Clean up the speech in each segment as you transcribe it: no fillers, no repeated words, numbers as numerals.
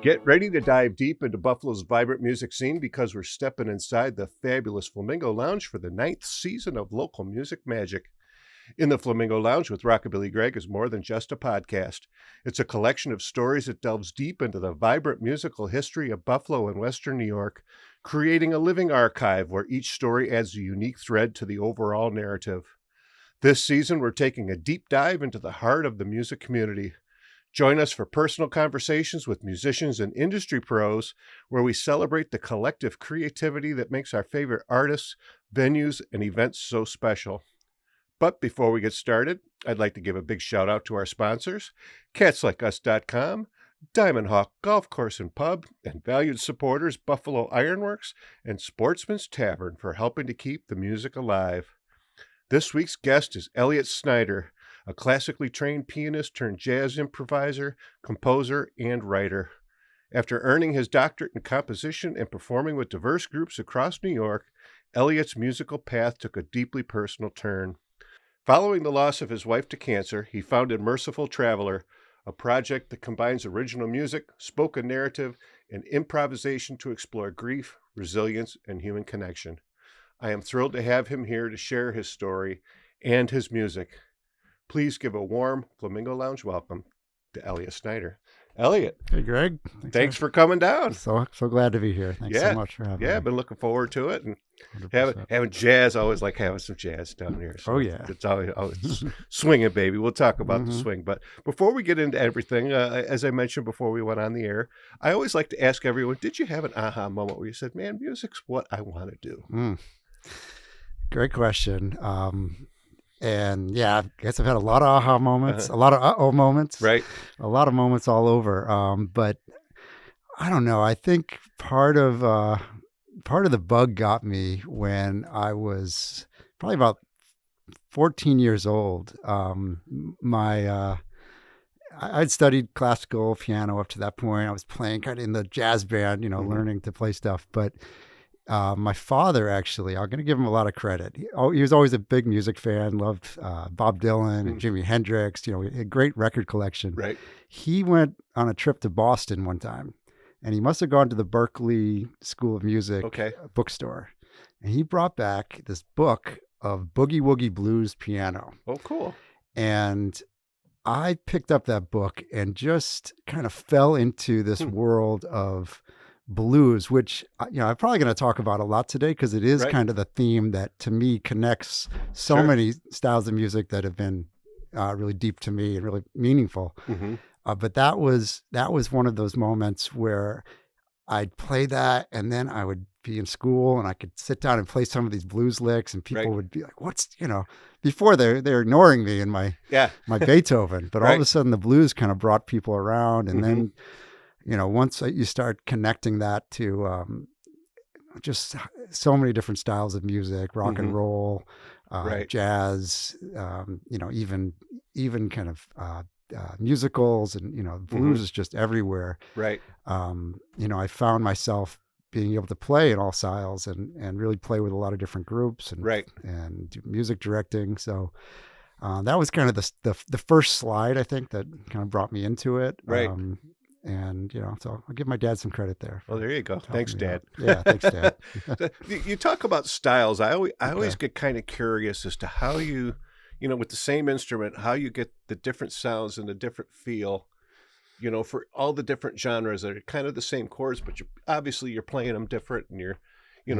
Get ready to dive deep into Buffalo's vibrant music scene because we're stepping inside the fabulous Flamingo Lounge for the 9th season of local music magic. In the Flamingo Lounge with Rockabilly Greg is more than just a podcast. It's a collection of stories that delves deep into the vibrant musical history of Buffalo and Western New York, creating a living archive where each story adds a unique thread to the overall narrative. This season, we're taking a deep dive into the heart of the music community. Join us for personal conversations with musicians and industry pros, where we celebrate the collective creativity that makes our favorite artists, venues, and events so special. But before we get started, I'd like to give a big shout out to our sponsors, CatsLikeUs.com, Diamond Hawk Golf Course and Pub, and valued supporters Buffalo Ironworks and Sportsman's Tavern for helping to keep the music alive. This week's guest is Elliot Sneider, a classically trained pianist turned jazz improviser, composer, and writer. After earning his doctorate in composition and performing with diverse groups across New York, Elliot's musical path took a deeply personal turn. Following the loss of his wife to cancer, he founded Merciful Traveler, a project that combines original music, spoken narrative, and improvisation to explore grief, resilience, and human connection. I am thrilled to have him here to share his story and his music. Please give a warm Flamingo Lounge welcome to Elliot Sneider. Elliot. Hey, Greg. Thanks for coming down. So glad to be here. Thanks so much for having me. Yeah, I've been looking forward to it. And 100%. having jazz, I always like having some jazz down here. So it's always swinging, baby. We'll talk about the swing. But before we get into everything, as I mentioned before we went on the air, I always like to ask everyone, did you have an aha moment where you said, man, music's what I want to do? Great question. And yeah, I guess I've had a lot of aha moments, a lot of uh-oh moments, right? A lot of moments all over. But I don't know. I think part of the bug got me when I was probably about 14 years old. I'd studied classical piano up to that point. I was playing kind of in the jazz band, learning to play stuff, but my father, actually, I'm going to give him a lot of credit. He was always a big music fan, loved Bob Dylan and Jimi Hendrix, a great record collection. Right. He went on a trip to Boston one time, and he must have gone to the Berklee School of Music bookstore. And he brought back this book of Boogie Woogie Blues piano. Oh, cool. And I picked up that book and just kind of fell into this world of blues, which I'm probably going to talk about a lot today because it is kind of the theme that to me connects so many styles of music that have been really deep to me and really meaningful. But that was one of those moments where I'd play that, and then I would be in school and I could sit down and play some of these blues licks, and people would be like, "What's before they're ignoring me in my Beethoven," but all of a sudden the blues kind of brought people around, and then. Once you start connecting that to just so many different styles of music, rock and roll, jazz, even kind of musicals, and blues is just everywhere. Right. I found myself being able to play in all styles and really play with a lot of different groups and do music directing. So that was kind of the first slide, I think, that kind of brought me into it. Right. And, so I'll give my dad some credit there. Oh, there you go. Thanks, Dad. Yeah, thanks, Dad. You talk about styles. I always get kind of curious as to how you, with the same instrument, how you get the different sounds and the different feel, for all the different genres that are kind of the same chords, but you're playing them different and you're,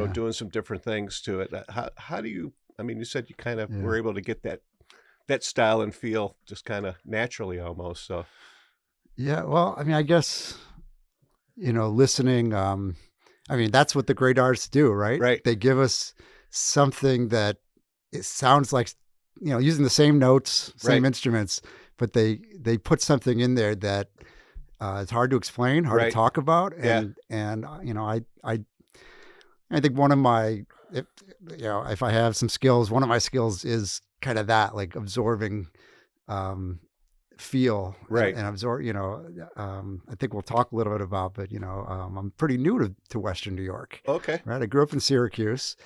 doing some different things to it. How do you, you said you kind of were able to get that style and feel just kind of naturally almost, so. Yeah, well, I guess, listening, that's what the great artists do, right? Right. They give us something that it sounds like, using the same notes, same instruments, but they put something in there that it's hard to explain, hard to talk about. And I think one of my, if I have some skills, one of my skills is kind of that, like absorbing feel and absorb, I think we'll talk a little bit about, but I'm pretty new to Western New York. Okay. Right. I grew up in Syracuse,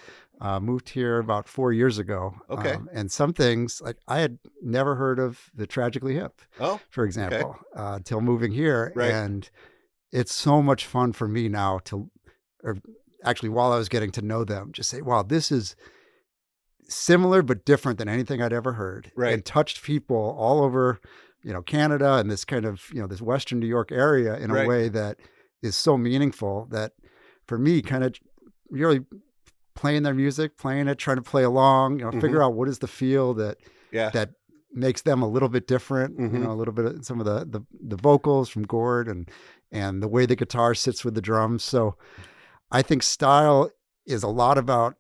moved here about 4 years ago. Okay. And some things, like I had never heard of the Tragically Hip, for example, until moving here. Right. And it's so much fun for me now or actually while I was getting to know them, just say, wow, this is similar but different than anything I'd ever heard, Right. and touched people all over, Canada and this kind of, this Western New York area in a Right. way that is so meaningful that for me, kind of really playing their music, playing it, trying to play along, figure out what is the feel that makes them a little bit different, a little bit of some of the vocals from Gord and the way the guitar sits with the drums. So I think style is a lot about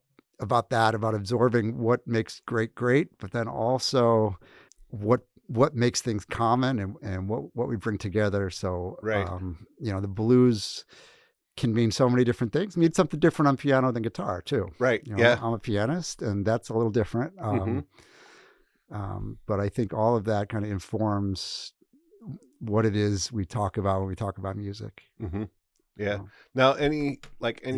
that, about absorbing what makes great, but then also what makes things common and what we bring together. So, Right. The blues can mean so many different things. It means something different on piano than guitar too. Right. I'm a pianist, and that's a little different. But I think all of that kind of informs what it is we talk about when we talk about music. Mm-hmm. Yeah. Now, any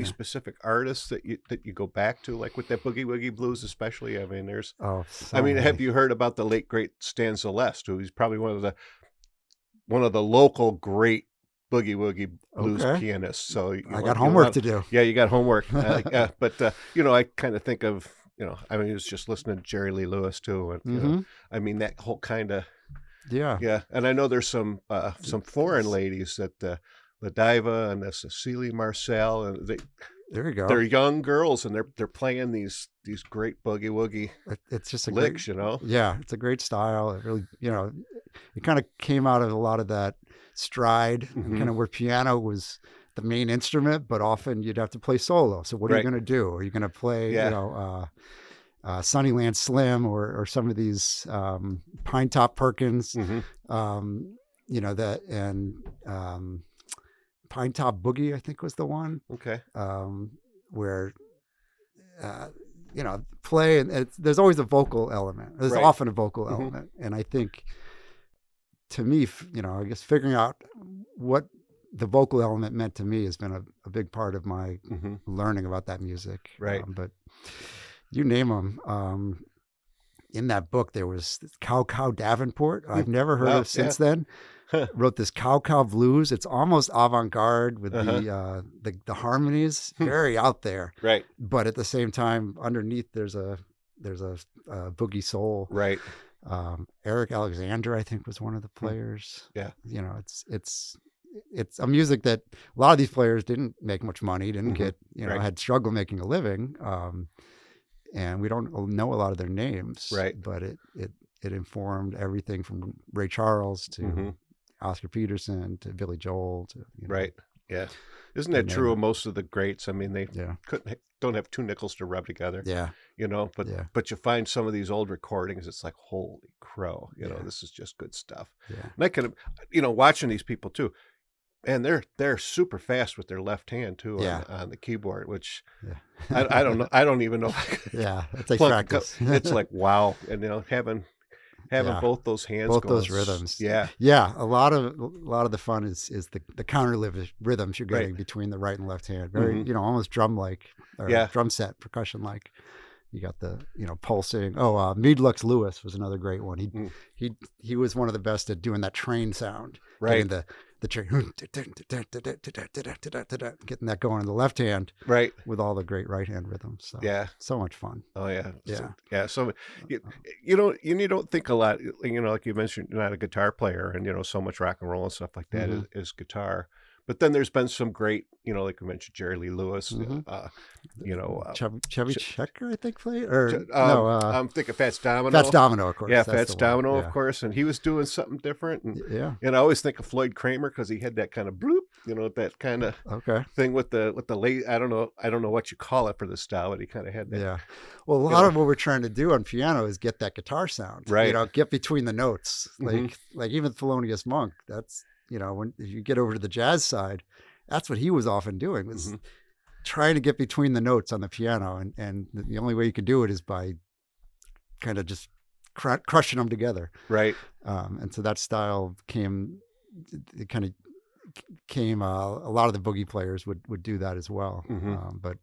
specific artists that you go back to, like with that boogie woogie blues, especially? I mean, there's. Have you heard about the late great Stan Celeste, who's probably one of the local great boogie woogie blues pianists? So I got homework to do. Yeah, you got homework. But I kind of think of I was just listening to Jerry Lee Lewis too, and that whole kind of. Yeah, and I know there's some foreign ladies that. The Diva and the Cecilie Marcel, and there you go. They're young girls, and they're playing these great boogie woogie. It's just a licks, great, Yeah, it's a great style. It really, it kind of came out of a lot of that stride, and kind of where piano was the main instrument, but often you'd have to play solo. So what are you going to do? Are you going to play, Sunnyland Slim or some of these Pine Top Perkins, Pine Top Boogie, I think, was the one. Okay. Where, play, and there's always a vocal element. There's often a vocal element. And I think, to me, I guess figuring out what the vocal element meant to me has been a big part of my learning about that music. Right. But you name them. In that book, there was Cow Davenport. I've never heard of since then. Wrote this Cow Blues. It's almost avant-garde with the harmonies, very out there. Right. But at the same time, underneath there's a boogie soul. Right. Eric Alexander, I think, was one of the players. Yeah. It's a music that a lot of these players didn't make much money, didn't get, had struggle making a living. And we don't know a lot of their names. Right. But it informed everything from Ray Charles to Oscar Peterson to Billy Joel to right. Yeah. Isn't that true of most of the greats? I mean, they don't have two nickels to rub together. Yeah. But you find some of these old recordings, it's like, holy crow, this is just good stuff. Yeah. And I can, watching these people too, and they're super fast with their left hand too on the keyboard, which I don't know. I don't even know. It takes practice. It's like, wow. And having both those hands, both those rhythms. A lot of the fun is the counter rhythms you're getting between the right and left hand. Very almost drum like, or drum set percussion like. You got the pulsing. Meade Lux Lewis was another great one. He was one of the best at doing that train sound. Right. Getting the train, getting that going in the left hand. Right. With all the great right hand rhythms. So, so much fun. Oh yeah. Yeah. So you don't think a lot. Like you mentioned, you're not a guitar player, and so much rock and roll and stuff like that is guitar. But then there's been some great, like we mentioned, Jerry Lee Lewis, Chevy Checker, I think, played, or I'm thinking Fats Domino. Fats Domino, of course. Yeah, Fats Domino, of course, and he was doing something different. And, and I always think of Floyd Kramer because he had that kind of bloop, that kind of thing with the late. I don't know what you call it for the style, but he kind of had that. Yeah. Well, a lot of what we're trying to do on piano is get that guitar sound, right? Get between the notes, like even Thelonious Monk. That's when you get over to the jazz side, that's what he was often doing, was trying to get between the notes on the piano. And the only way you could do it is by kind of just crushing them together. Right. And so that style came, a lot of the boogie players would do that as well. But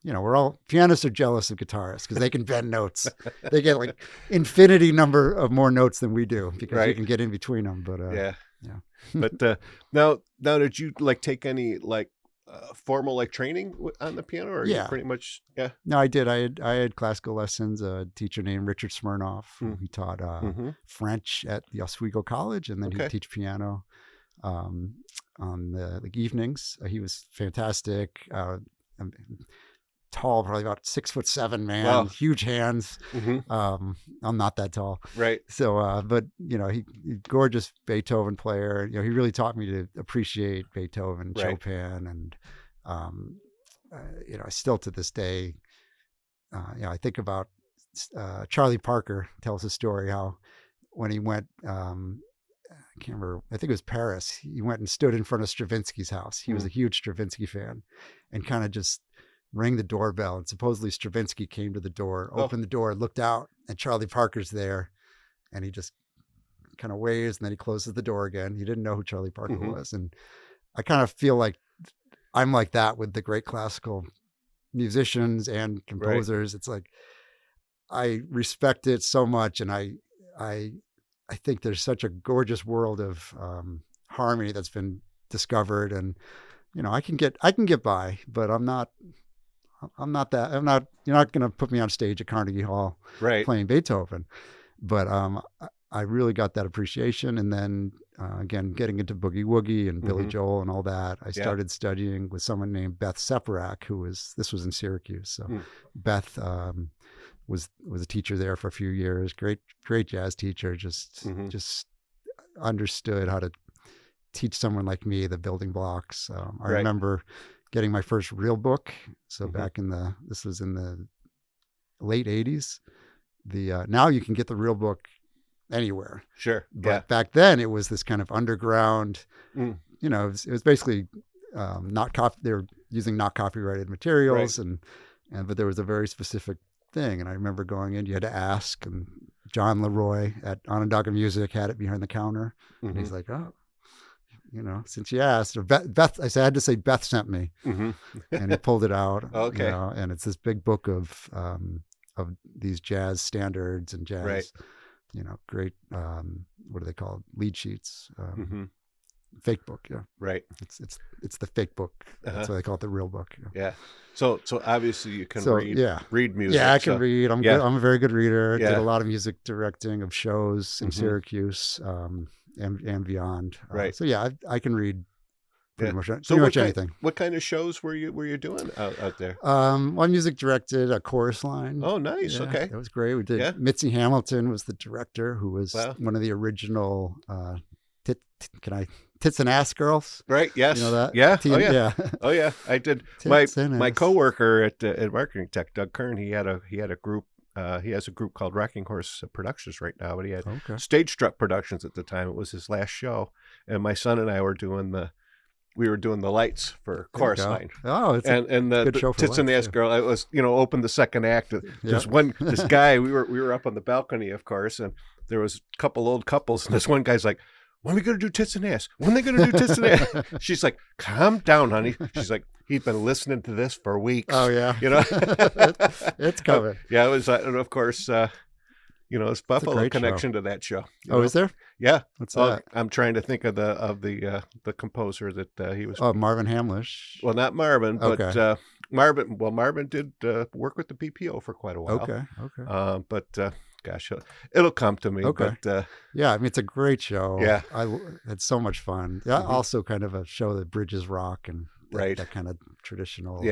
we're all pianists are jealous of guitarists because they can bend notes. They get like infinity number of more notes than we do because you can get in between them. But yeah. But now did you like take any like formal like training on the piano, or you pretty much No, I did. I had classical lessons. A teacher named Richard Smernoff, who he taught French at the Oswego College, and then he'd teach piano on the evenings. He was fantastic. Tall, probably about 6'7" man, wow. Huge hands. I'm not that tall, right? So, but he gorgeous Beethoven player. He really taught me to appreciate Beethoven, Chopin, and I still to this day, I think about Charlie Parker tells a story how when he went, I can't remember, I think it was Paris. He went and stood in front of Stravinsky's house. He was a huge Stravinsky fan, and kind of just rang the doorbell, and supposedly Stravinsky came to the door, opened the door, looked out, and Charlie Parker's there, and he just kind of waves, and then he closes the door again. He didn't know who Charlie Parker was, and I kind of feel like I'm like that with the great classical musicians and composers. It's like I respect it so much, and I think there's such a gorgeous world of harmony that's been discovered, and I can get by, but I'm not you're not going to put me on stage at Carnegie Hall playing Beethoven, but I really got that appreciation. And then again, getting into boogie woogie and Billy Joel and all that, I started studying with someone named Beth Separac, this was in Syracuse. So Beth was a teacher there for a few years. Great jazz teacher, just understood how to teach someone like me the building blocks. I remember getting my first real book. So back this was in the late 80s. Now you can get the real book anywhere. Sure. But back then it was this kind of underground, it was basically they were using not copyrighted materials but there was a very specific thing. And I remember going in, you had to ask, and John Leroy at Onondaga Music had it behind the counter. And he's like, oh, since you asked, or Beth, I had to say Beth sent me, and he pulled it out. Okay. And it's this big book of these jazz standards and jazz, great, what are they called? Lead sheets, fake book. Yeah. Right. It's the fake book. That's why they call it the real book. Yeah. So obviously you can read music. Yeah, I can read. I'm good. I'm a very good reader. Yeah. Did a lot of music directing of shows in Syracuse, and beyond. So yeah, I can read pretty much anything. What kind of shows were you doing out there? One music directed a chorus line. Oh, nice. Okay. It was great. We did. Mitzi Hamilton was the director, who was one of the original Tits and Ass Girls. Right. Yes. You know that? Yeah. Yeah. Oh yeah. I did. My coworker at Marketing Tech, Doug Kern, he had a group. He has a group called Rocking Horse Productions right now, but he had Stage Struck Productions at the time. It was his last show, and my son and I were doing the lights for Chorus Line. Oh, it's and the good show for Tits and Ass Girl. It was opened the second act. There's this guy. We were up on the balcony, of course, and there was a couple old couples, and this one guy's like, "When are we going to do Tits and Ass? When are they going to do Tits and Ass?" She's like, "Calm down, honey." She's like, "He's been listening to this for weeks." Oh, yeah. It's coming. Yeah, it was, and of course, it's Buffalo connection to that show. Is there? Yeah. What's that? I'm trying to think of the composer that he was. Oh, Marvin Hamlish. Well, not Marvin, but Marvin. Well, Marvin did work with the BPO for quite a while. Okay. But. Gosh, it'll come to me. Okay. But, yeah, I mean, it's a great show. Yeah. I had so much fun. Yeah, also kind of a show that bridges rock and that kind of traditional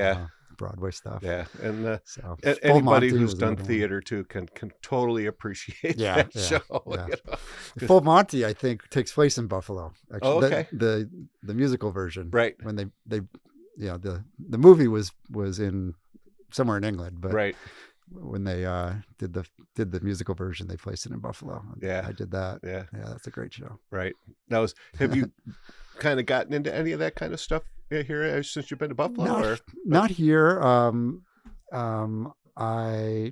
Broadway stuff. Yeah, and anybody who's done theater too can totally appreciate that show. Yeah. Full Monty, I think, takes place in Buffalo. Actually. Oh, okay. The musical version, right? When they the movie was in somewhere in England, but when they did the musical version, they placed it in Buffalo. Yeah, I did that. Yeah, that's a great show. Right. Have you kind of gotten into any of that kind of stuff here since you've been to Buffalo? Not here. I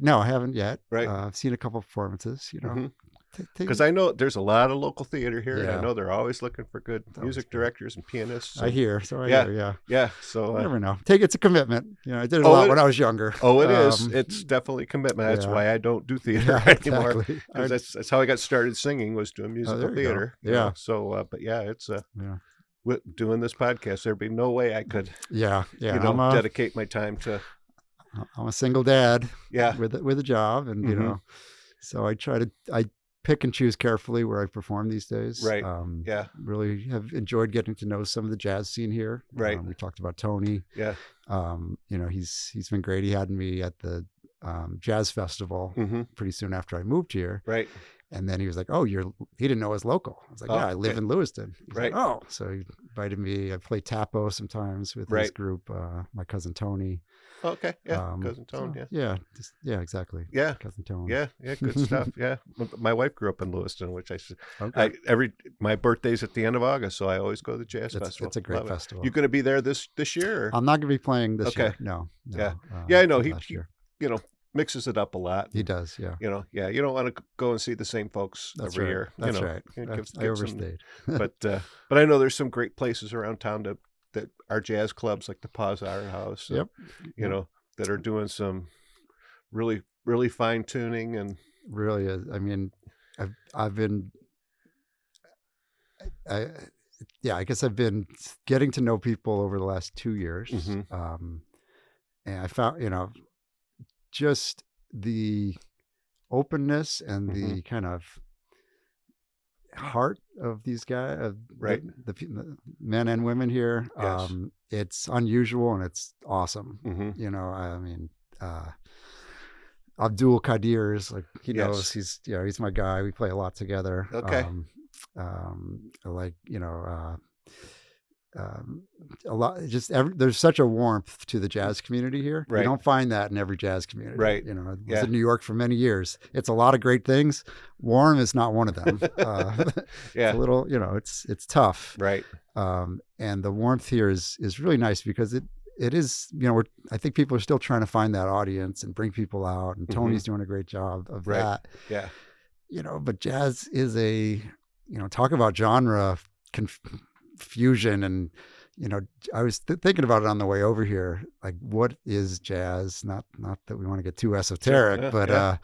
haven't yet. Right. I've seen a couple performances. Because I know there's a lot of local theater here, and I Yeah. know they're always looking for good music good. directors and pianists. I And, hear. So I yeah, hear. Yeah. yeah. So You never know. It's a commitment. I did it a Oh, lot when I was younger. oh, it is. It's definitely commitment. That's yeah. why I don't do theater Yeah, anymore. exactly. Because that's how I got started singing, was doing musical there you go. theater. you Yeah. know. So, but yeah, it's Yeah. with doing this podcast, there'd be no way I could, Yeah. dedicate my time to. I'm a single dad. Yeah. With a job, and so I pick and choose carefully where I perform these days. Right. Yeah. Really have enjoyed getting to know some of the jazz scene here. Right. We talked about Tony. Yeah. He's been great. He had me at the jazz festival pretty soon after I moved here. Right. And then he was like, "Oh, he didn't know I was local." I was like, "Yeah, I live in Lewiston." He's right. like, "Oh," so he invited me. I play tapo sometimes with his group. My cousin Tony. Okay. Yeah. Cousin Tone. Yeah. Yeah. Exactly. Yeah. Cousin Tone. Yeah. Yeah. Good stuff. Yeah. My wife grew up in Lewiston, which Okay. my birthday's at the end of August, so I always go to the jazz festival. It's a great festival. You going to be there this year? Or? I'm not going to be playing this Okay. year. No. Yeah. I know he mixes it up a lot. He does. Yeah. You don't want to go and see the same folks every year. That's right. I overstayed. But I know there's some great places around town that are jazz clubs, like the Paz Art House. Yep. That are doing some really, really fine tuning and really is. I mean, I guess I've been getting to know people over the last 2 years. And I found, just the openness and the kind of heart of these guys, right, the men and women here. Yes. It's unusual and it's awesome. I mean, Abdul Kadir's like, he knows he's my guy. We play a lot together. Okay. A lot, there's such a warmth to the jazz community here. Right. You don't find that in every jazz community. Right. I was in New York for many years. It's a lot of great things. Warm is not one of them. Yeah. It's a little, it's tough. Right. And the warmth here is really nice because it is, I think people are still trying to find that audience and bring people out, and Tony's doing a great job of that. Yeah. But jazz is talk about genre fusion, and I was thinking about it on the way over here, like, what is jazz? Not that we want to get too esoteric, but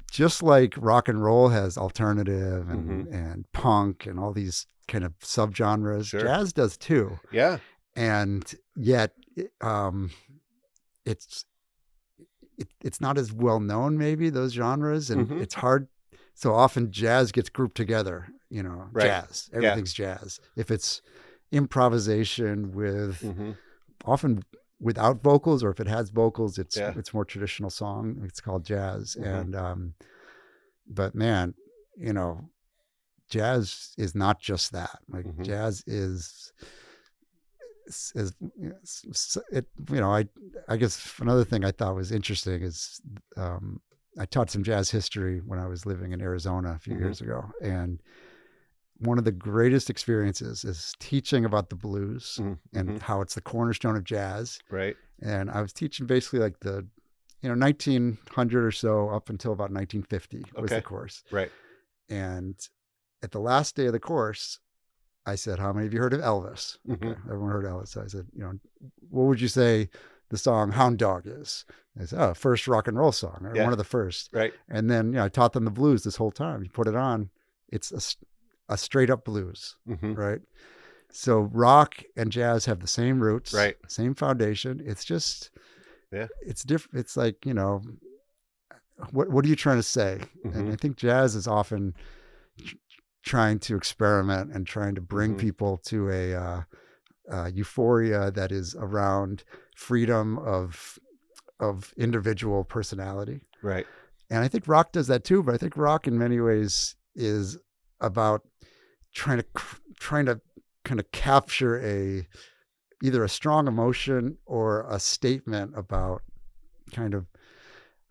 just like rock and roll has alternative and punk and all these kind of subgenres, jazz does too. Yeah. And yet it's not as well known, maybe, those genres, and it's hard. So often jazz gets grouped together, jazz, everything's jazz. If it's improvisation with often without vocals, or if it has vocals, it's more traditional song. It's called jazz. And, but man, jazz is not just that. Like jazz is I guess another thing I thought was interesting is, I taught some jazz history when I was living in Arizona a few years ago. And one of the greatest experiences is teaching about the blues and how it's the cornerstone of jazz. Right. And I was teaching basically like the, 1900 or so up until about 1950 was the course. Right. And at the last day of the course, I said, "How many of you heard of Elvis?" Okay, everyone heard of Elvis. So I said, what would you say the song Hound Dog is? I said, "Oh, first rock and roll song, or one of the first." Right. And then, I taught them the blues this whole time. You put it on, it's a straight up blues, right? So rock and jazz have the same roots, right? Same foundation. It's just, it's different. It's like, what are you trying to say? And I think jazz is often trying to experiment and trying to bring people to a euphoria that is around freedom of individual personality. Right. And I think rock does that too, but I think rock in many ways is about trying to kind of capture either a strong emotion or a statement about kind of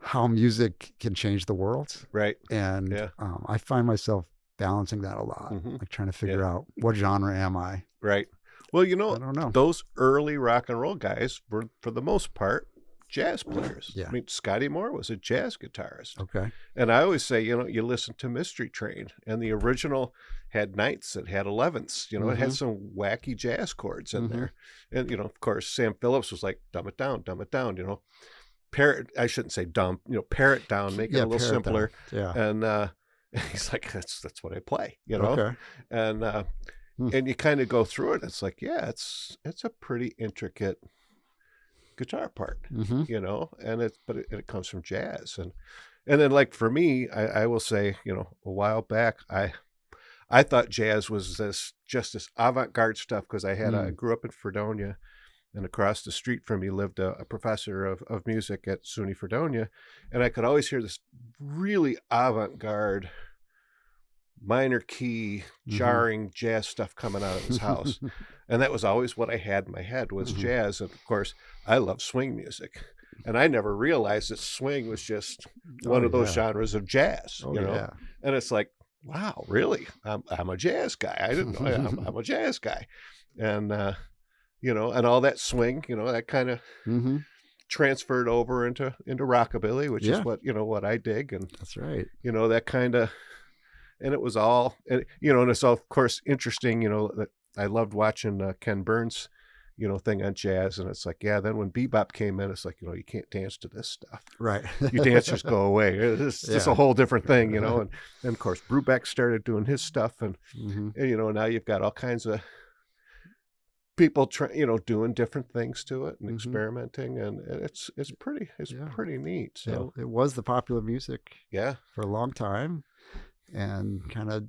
how music can change the world. Right. And I find myself balancing that a lot, like trying to figure out what genre am I? Right. Well, I don't know. Those early rock and roll guys were, for the most part, jazz players. Yeah. I mean, Scotty Moore was a jazz guitarist. Okay. And I always say, you listen to Mystery Train, and the original had ninths, it had 11ths, it had some wacky jazz chords in there. And, of course, Sam Phillips was like, dumb it down, pare it, I shouldn't say dumb, pare it down, make it a little simpler. Yeah. And he's like, that's what I play, Okay. And and you kind of go through it. It's like, yeah, it's a pretty intricate guitar part, and it comes from jazz. And then, like, for me, I will say, a while back, I thought jazz was just this avant-garde stuff, because I grew up in Fredonia, and across the street from me lived a professor of music at SUNY Fredonia, and I could always hear this really avant-garde, minor key, jarring jazz stuff coming out of his house. And that was always what I had in my head was jazz. And of course, I love swing music. And I never realized that swing was just one of those genres of jazz, Yeah. And it's like, wow, really? I'm a jazz guy. I didn't know I'm a jazz guy. And, and all that swing, that kind of transferred over into rockabilly, which is what I dig. And that's right. That kind of, and it was all, and it's all, of course, interesting, that I loved watching Ken Burns, thing on jazz. And it's like, yeah, then when bebop came in, it's like, you can't dance to this stuff. Right. You dancers go away. It's just a whole different thing, and of course, Brubeck started doing his stuff. And, and now you've got all kinds of people, doing different things to it and experimenting. And it's pretty neat. So it was the popular music for a long time, and kind of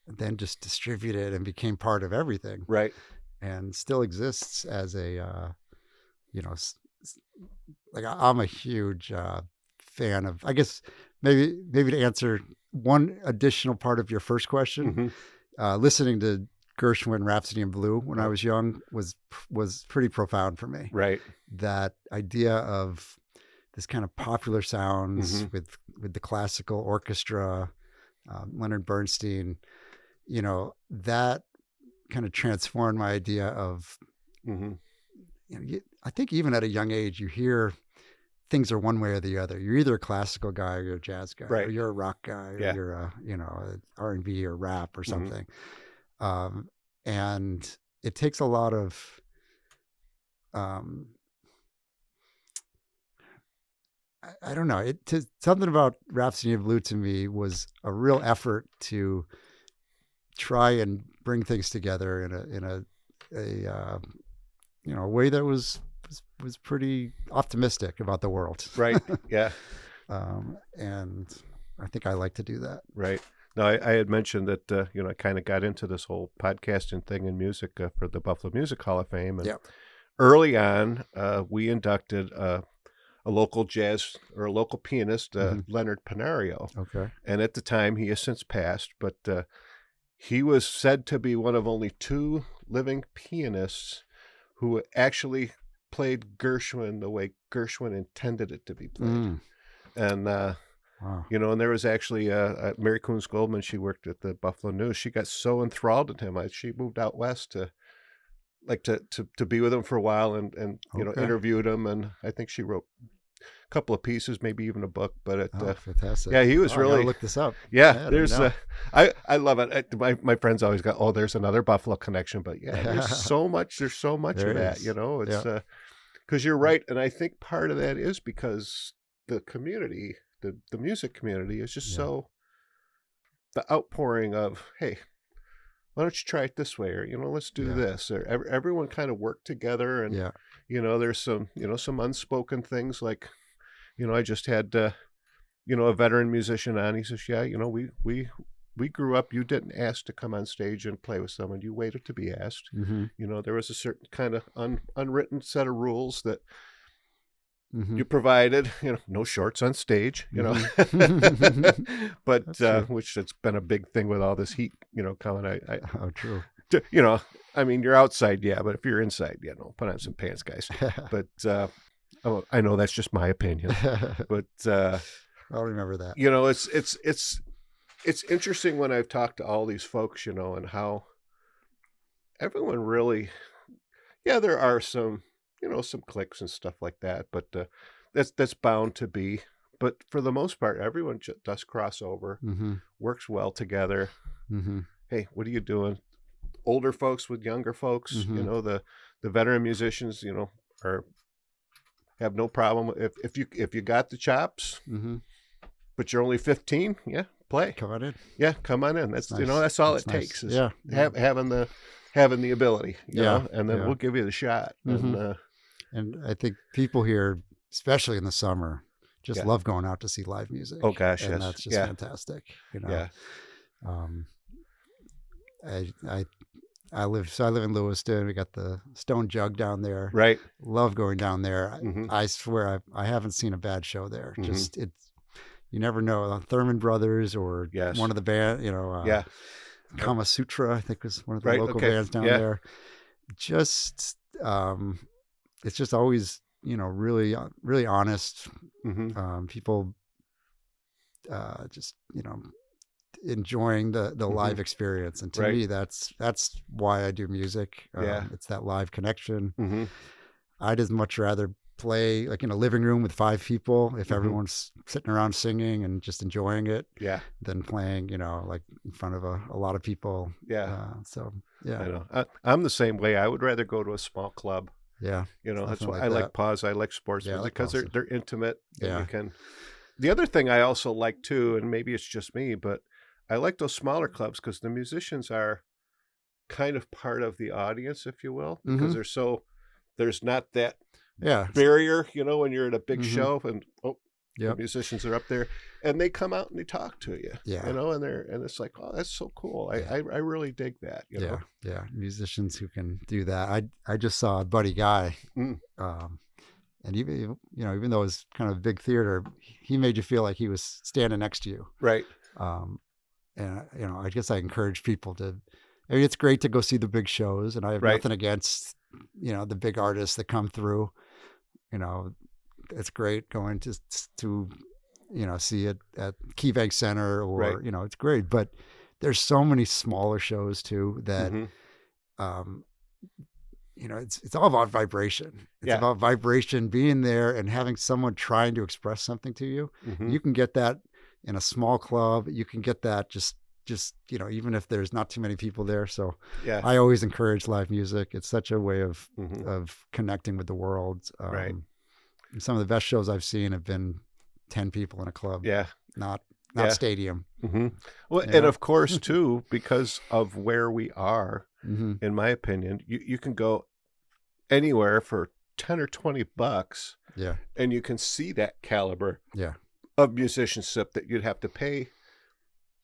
then just distributed and became part of everything. Right. And still exists as a, like I'm a huge fan of, I guess maybe to answer one additional part of your first question, listening to Gershwin, Rhapsody in Blue when I was young was pretty profound for me. Right. That idea of this kind of popular sounds with the classical orchestra, Leonard Bernstein, that kind of transformed my idea of, I think even at a young age, you hear things are one way or the other. You're either a classical guy or you're a jazz guy, or you're a rock guy, or you're a, a R&B or rap or something. And it takes a lot of, I don't know. Something about Rhapsody in Blue to me was a real effort to try and bring things together in a way that was pretty optimistic about the world. Right. Yeah. And I think I like to do that. Right. No, I had mentioned that, I kind of got into this whole podcasting thing in music for the Buffalo Music Hall of Fame. And early on, we inducted a local jazz or a local pianist, Leonard Panario. Okay. And at the time, he has since passed, but he was said to be one of only two living pianists who actually played Gershwin the way Gershwin intended it to be played. And, wow. And there was actually Mary Coons Goldman. She worked at the Buffalo News. She got so enthralled in him. She moved out west to be with him for a while and interviewed him. And I think she wrote a couple of pieces, maybe even a book. But fantastic! Yeah, he was really. I gotta look this up. Yeah, there's. I love it. My friends always go, "Oh, there's another Buffalo connection." But yeah, there's so much. There's so much of that. It's because you're right, and I think part of that is because the community, the music community, is just so. The outpouring of, hey, why don't you try it this way, or let's do this, or everyone kind of worked together, and there's some some unspoken things like, I just had a veteran musician on. He says, we grew up. You didn't ask to come on stage and play with someone. You waited to be asked. There was a certain kind of unwritten set of rules that. You provided, no shorts on stage, but which it's been a big thing with all this heat, coming. True. I mean, you're outside, but if you're inside, put on some pants, guys. But I know that's just my opinion, but I'll remember that. It's interesting when I've talked to all these folks, and how everyone really, there are some. some clicks and stuff like that, but that's bound to be. But for the most part, everyone does cross over, works well together. Hey, what are you doing? Older folks with younger folks, the veteran musicians, have no problem if you got the chops, but you're only 15. Yeah, play. Come on in. Yeah, come on in. That's nice. That's all that's it takes. Is having the ability. You know, and then we'll give you the shot. And I think people here, especially in the summer, just love going out to see live music. Oh gosh, and yes, that's just fantastic. I live in Lewiston. We got the Stone Jug down there. Right. Love going down there. I swear I haven't seen a bad show there. Just you never know. Thurman Brothers or one of the band, Kama Sutra, I think was one of the local bands down there. Just it's just always, really, really honest. People just, enjoying the live experience. And to me, that's why I do music. It's that live connection. I'd as much rather play like in a living room with 5 people if everyone's sitting around singing and just enjoying it than playing, like in front of a lot of people. I know. I'm the same way. I would rather go to a small club. That's why I like Pause. I like sports music because they're intimate. And you can. The other thing I also like too, and maybe it's just me, but I like those smaller clubs because the musicians are kind of part of the audience, if you will, because there's not that barrier, when you're at a big show and the musicians are up there and they come out and they talk to you, and it's like, oh, that's so cool. I really dig that. Musicians who can do that. I just saw Buddy Guy, and even even though it was kind of a big theater, he made you feel like he was standing next to you, right? And I guess I encourage people to. I mean, it's great to go see the big shows, and I have nothing against the big artists that come through. It's great going to see it at KeyBank Center or it's great. But there's so many smaller shows too that it's all about vibration. It's about vibration, being there and having someone trying to express something to you. You can get that in a small club. You can get that just even if there's not too many people there. So I always encourage live music. It's such a way of connecting with the world. Some of the best shows I've seen have been 10 people in a club. Not stadium. Well, and of course too, because of where we are, in my opinion, you can go anywhere for 10 or 20 bucks. And you can see that caliber of musicianship that you'd have to pay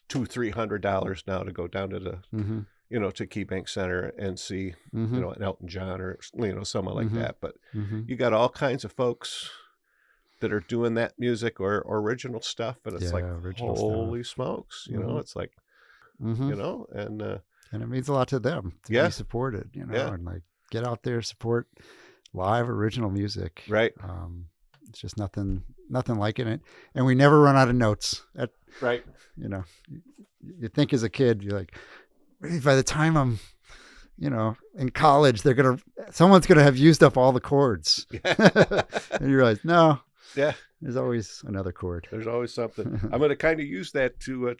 $200-$300 now to go down to the to KeyBank Center and see an Elton John or someone like that. But you got all kinds of folks that are doing that music or original stuff, and it's like holy smokes, it's like and it means a lot to them to be supported, and like get out there, support live original music. It's just nothing like it. And we never run out of notes. You think as a kid, you're like, by the time I'm, in college, someone's going to have used up all the chords. And you realize, no, there's always another chord. There's always something. I'm going to kind of use that to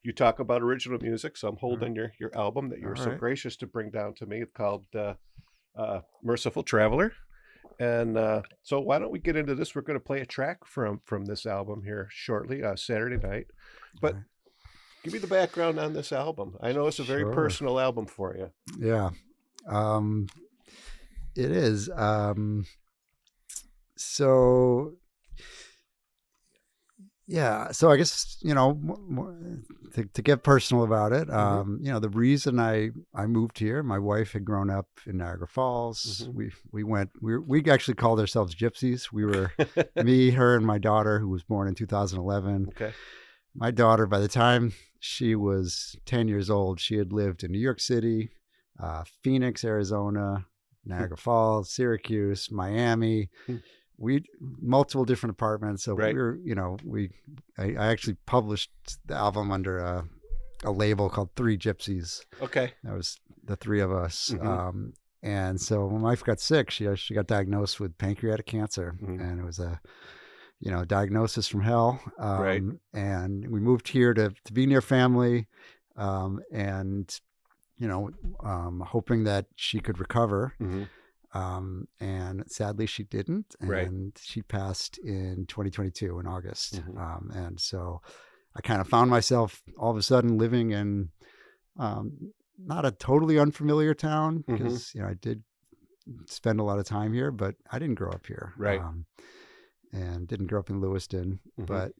you talk about original music. So I'm holding your album that you were so gracious to bring down to me. It's called Merciful Traveler. And so why don't we get into this? We're going to play a track from this album here shortly, Saturday night. But give me the background on this album. I know it's a very personal album for you. Yeah, it is. So I guess, to get personal about it, the reason I moved here, my wife had grown up in Niagara Falls. We actually called ourselves gypsies. We were me, her, and my daughter, who was born in 2011. My daughter, by the time she was 10 years old, she had lived in New York City, Phoenix, Arizona, Niagara Falls, Syracuse, Miami. We multiple different apartments. So we were, I actually published the album under a label called Three Gypsies. That was the three of us. And so when my wife got sick, she got diagnosed with pancreatic cancer, and it was a diagnosis from hell. Right. And we moved here to be near family, and hoping that she could recover. And sadly she didn't, and she passed in 2022 in August. And so I kind of found myself all of a sudden living in not a totally unfamiliar town, because I did spend a lot of time here, but I didn't grow up here. Right. And didn't grow up in Lewiston, but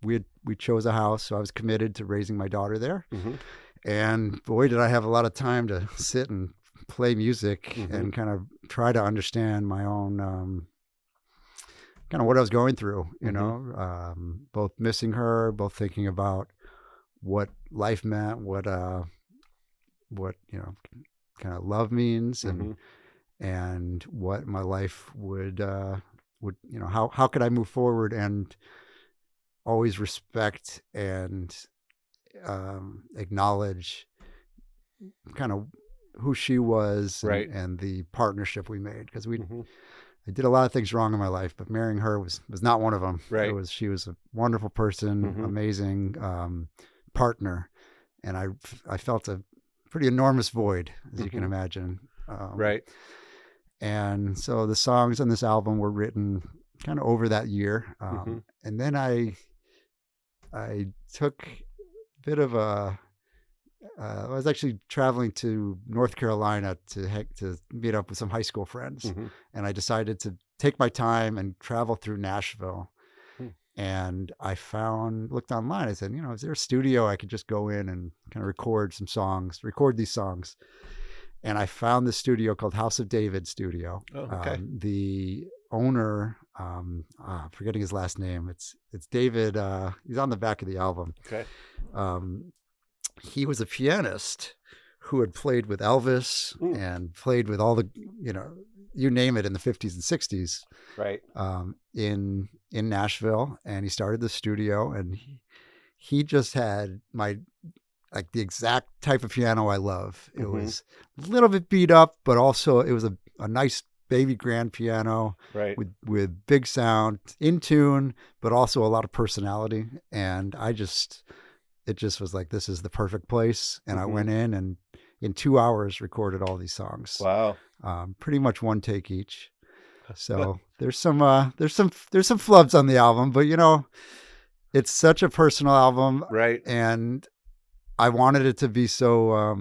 we chose a house, so I was committed to raising my daughter there. And boy, did I have a lot of time to sit and play music and kind of try to understand my own kind of what I was going through, both missing her, both thinking about what life meant, what kind of love means, and what my life would how could I move forward and always respect and acknowledge kind of who she was, and the partnership we made, because I did a lot of things wrong in my life, but marrying her was not one of them. Right. She was a wonderful person, amazing partner, and I felt a pretty enormous void, as you can imagine. Right. And so the songs on this album were written kind of over that year. And then I took a bit of I was actually traveling to North Carolina to meet up with some high school friends. And I decided to take my time and travel through Nashville. And I looked online. I said, is there a studio I could just go in and kind of record these songs? And I found this studio called House of David Studio. Oh, okay. The owner, forgetting his last name, it's David. He's on the back of the album. Okay. He was a pianist who had played with Elvis and played with all the, you name it, in the 50s and 60s. Right. In Nashville, and he started the studio, and he just had the exact type of piano I love. It was a little bit beat up, but also it was a nice baby grand piano, with big sound, in tune, but also a lot of personality. And it just was like, this is the perfect place. And I went in and 2 hours recorded all these songs. Wow. Pretty much one take each. So there's some flubs on the album, but it's such a personal album. Right. And I wanted it to be so,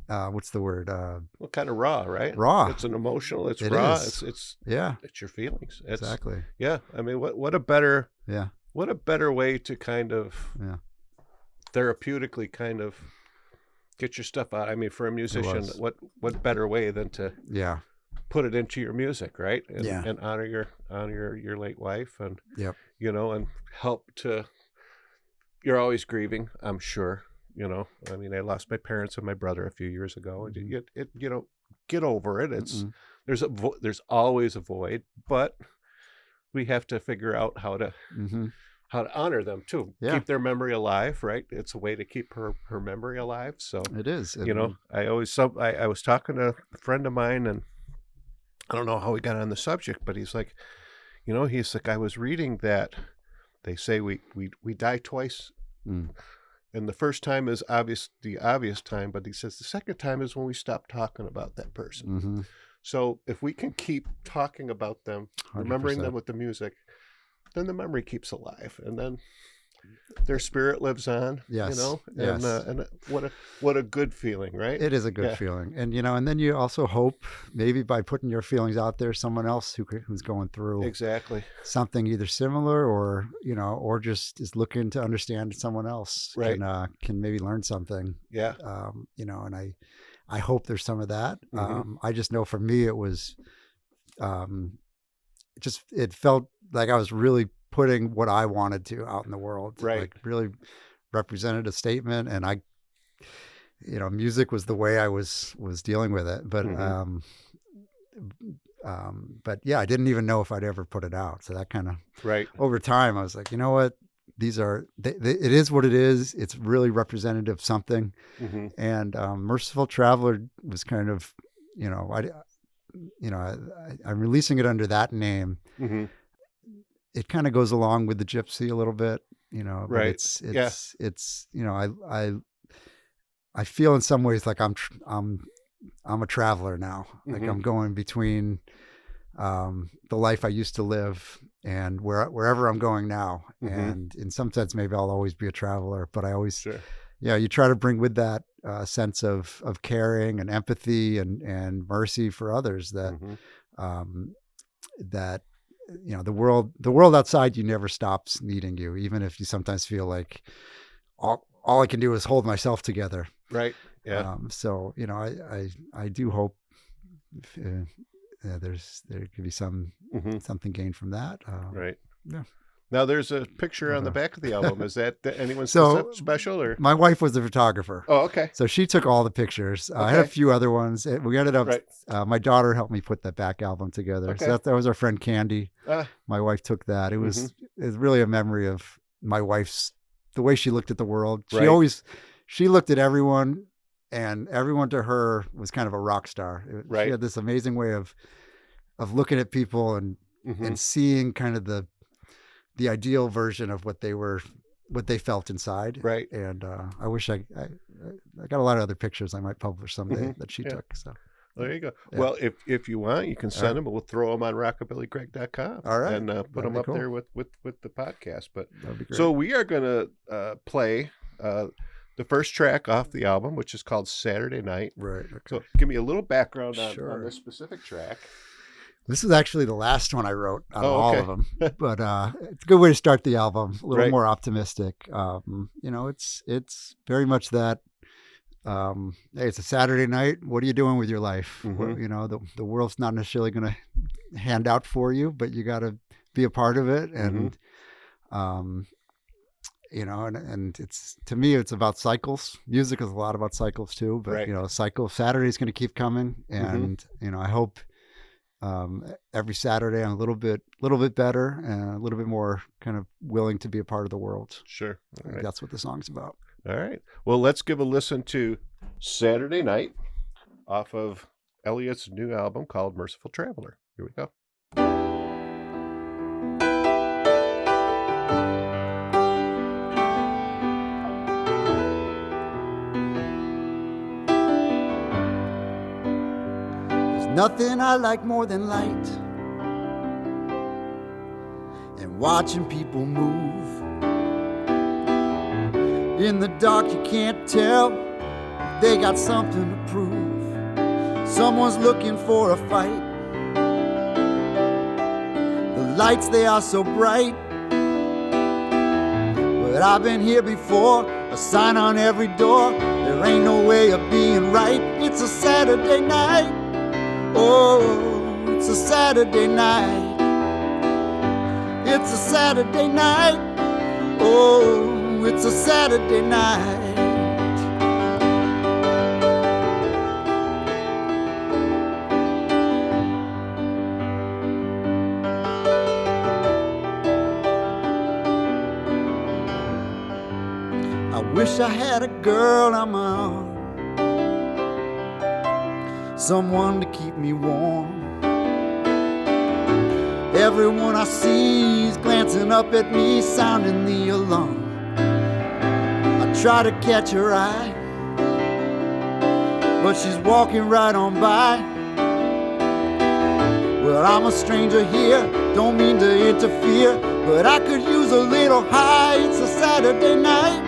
what's the word? Well, kind of raw, right? Raw. It's an emotional, it's raw. Is. It's your feelings. Exactly. Yeah. I mean, what a better way to kind of therapeutically kind of get your stuff out. I mean, for a musician, what better way than to put it into your music, right? And honor your late wife, and and help to. You're always grieving, I'm sure. I mean, I lost my parents and my brother a few years ago, and get over it. It's there's always a void, but we have to figure out how to honor them too. Keep their memory alive, right? It's a way to keep her memory alive. So it is. I was talking to a friend of mine, and I don't know how we got on the subject, but he's like, I was reading that they say we die twice. And the first time is the obvious time, but he says the second time is when we stop talking about that person. So if we can keep talking about them, 100%. Remembering them with the music, then the memory keeps alive, and then their spirit lives on. Yes. And what a good feeling, right? It is a good feeling, and and then you also hope maybe by putting your feelings out there, someone else who's going through something either similar or or just is looking to understand someone else, can maybe learn something. Yeah. And I hope there's some of that. I just know for me it was, it felt like I was really putting what I wanted to out in the world, like really represented a statement, and music was the way I was dealing with it. But but I didn't even know if I'd ever put it out. So that kind of over time, I was like, you know what, these are, it is what it is. It's really representative of something. Mm-hmm. And Merciful Traveler was kind of, I'm releasing it under that name. Mm-hmm. It kind of goes along with the Gypsy a little bit, but Right. it's I feel in some ways like I'm a traveler now. Like Mm-hmm. I'm going between the life I used to live and wherever I'm going now. Mm-hmm. And in some sense, maybe I'll always be a traveler, but I always, Sure. you try to bring with that sense of caring and empathy and mercy for others that, Mm-hmm. that, the world outside you never stops needing you, even if you sometimes feel like all I can do is hold myself together. Right. Yeah. So, I do hope there could be Mm-hmm. something gained from that. Right. Yeah. Now there's a picture on the back of the album. Is that anyone So special or? my wife was a photographer. Oh, okay. So she took all the pictures. I had a few other ones. We ended up, Right. My daughter helped me put that back album together. Okay. So that was our friend Candy. My wife took that. It was really a memory of my wife's, the way she looked at the world. Right. She looked at everyone, and everyone to her was kind of a rock star. Right. She had this amazing way of looking at people and seeing kind of the ideal version of what they felt inside. Right. And I wish I got a lot of other pictures I might publish someday that she took. So there you go. Yeah. Well, if you want, you can send them. We'll throw them on rockabillygreg.com. All right. And put That'd them be up cool. there with the podcast. But That'd be great. so we are going to play the first track off the album, which is called Saturday Night. Right. Okay. So give me a little background on Sure. this specific track. This is actually the last one I wrote out of all okay. of them, but it's a good way to start the album. A little Right. more optimistic. It's very much that. Hey, it's a Saturday night. What are you doing with your life? Mhm. The world's not necessarily going to hand out for you, but you got to be a part of it. And, and it's, to me, it's about cycles. Music is a lot about cycles too, but Right. Saturday's going to keep coming. And, I hope, every Saturday I'm a little bit better and a little bit more kind of willing to be a part of the world. Sure. I All think right. that's what the song's about. All right. Well, let's give a listen to Saturday Night off of Elliot's new album called Merciful Traveler. Here we go. There's nothing I like more than light and watching people move. In the dark you can't tell if they got something to prove. Someone's looking for a fight. The lights, they are so bright, but I've been here before. A sign on every door, there ain't no way of being right. It's a Saturday night. Oh, it's a Saturday night. It's a Saturday night. Oh, it's a Saturday night. I wish I had a girl on my arm, someone to keep me warm. Everyone I see is glancing up at me, sounding the alarm. I try to catch her eye, but she's walking right on by. Well, I'm a stranger here, don't mean to interfere, but I could use a little high. It's a Saturday night.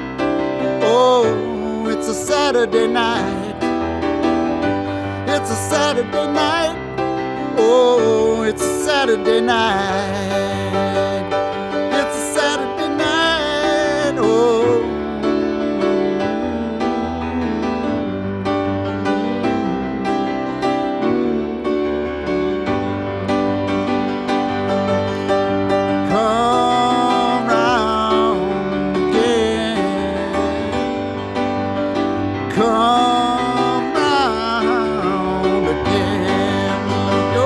Oh, it's a Saturday night. It's a Saturday night. Oh, it's a Saturday night. It's a Saturday night. Oh. Come round again. Come round again. Go.